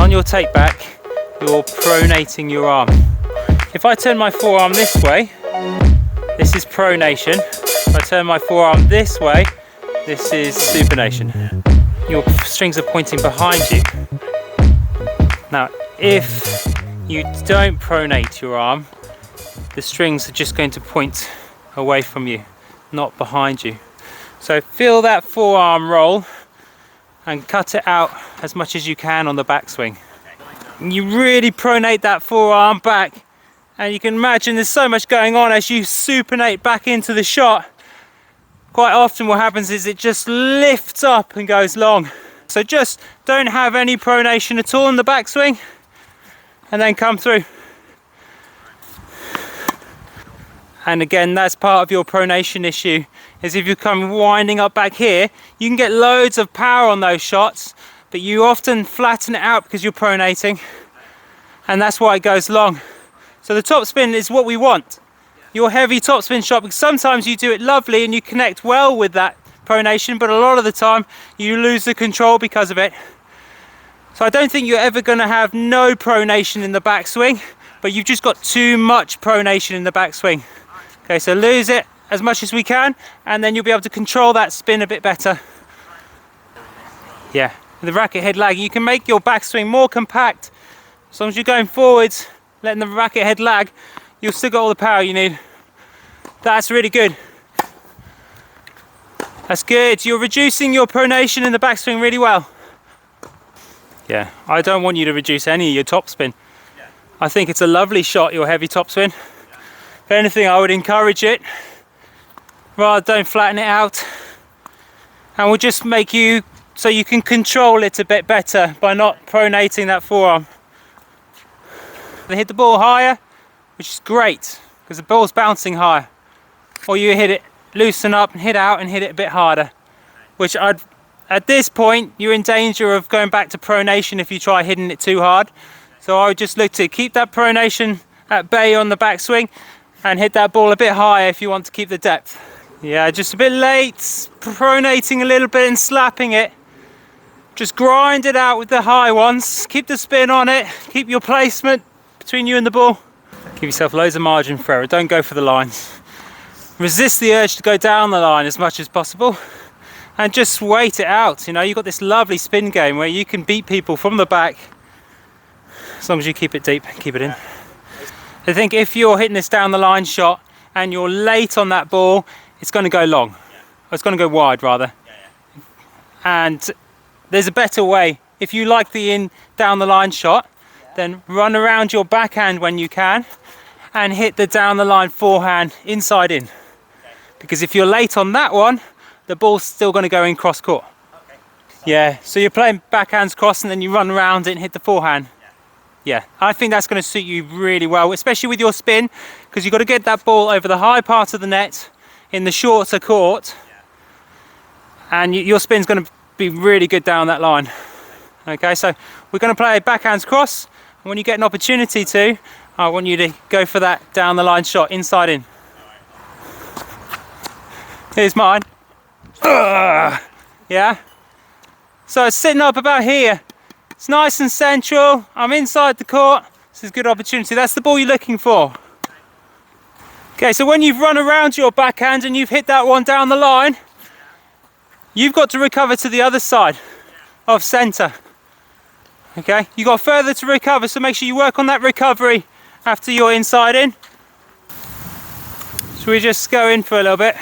on your take back, you're pronating your arm. If I turn my forearm this way, this is pronation. If I turn my forearm this way, this is supination. Your strings are pointing behind you. Now, if you don't pronate your arm, the strings are just going to point away from you, not behind you. So feel that forearm roll and cut it out as much as you can on the backswing. You really pronate that forearm back, and you can imagine there's so much going on as you supinate back into the shot. Quite often what happens is it just lifts up and goes long. So just don't have any pronation at all in the backswing, and then come through. And again, that's part of your pronation issue, is if you come winding up back here, you can get loads of power on those shots, but you often flatten it out because you're pronating, and that's why it goes long. So the topspin is what we want. Your heavy topspin shot, because sometimes you do it lovely and you connect well with that pronation, but a lot of the time you lose the control because of it. So I don't think you're ever going to have no pronation in the backswing, but you've just got too much pronation in the backswing. Okay, so lose it as much as we can, and then you'll be able to control that spin a bit better. Yeah, with the racket head lag, you can make your backswing more compact. As long as you're going forwards, letting the racket head lag, you'll still got all the power you need. That's really good. That's good. You're reducing your pronation in the backswing really well. Yeah, I don't want you to reduce any of your topspin. I think it's a lovely shot, your heavy topspin. If anything, I would encourage it. Rather, don't flatten it out. And we'll just make you so you can control it a bit better by not pronating that forearm. They hit the ball higher, which is great because the ball's bouncing higher. Or you hit it, loosen up and hit out and hit it a bit harder. Which at this point, you're in danger of going back to pronation if you try hitting it too hard. So I would just look to keep that pronation at bay on the backswing and hit that ball a bit higher if you want to keep the depth. Yeah, just a bit late, pronating a little bit and slapping it. Just grind it out with the high ones. Keep the spin on it. Keep your placement between you and the ball. Give yourself loads of margin for error. Don't go for the lines. Resist the urge to go down the line as much as possible. And just wait it out. You know, you've got this lovely spin game where you can beat people from the back. As long as you keep it deep, keep it in. I think if you're hitting this down the line shot and you're late on that ball, it's going to go long. Or it's going to go wide rather. And there's a better way. If you like the in down the line shot, then run around your backhand when you can and hit the down the line forehand inside in. Because if you're late on that one, the ball's still going to go in cross court. Yeah, so you're playing backhands cross and then you run around it and hit the forehand. Yeah, I think that's going to suit you really well, especially with your spin, because you've got to get that ball over the high part of the net in the shorter court, and your spin's going to be really good down that line. Okay, so we're going to play backhands cross, and when you get an opportunity to, I want you to go for that down the line shot, inside in. Here's mine. Yeah, so it's sitting up about here. It's nice and central. I'm inside the court. This is a good opportunity. That's the ball you're looking for. Okay, so when you've run around your backhand and you've hit that one down the line, you've got to recover to the other side of centre. Okay, you've got further to recover, so make sure you work on that recovery after you're inside in. Should we just go in for a little bit?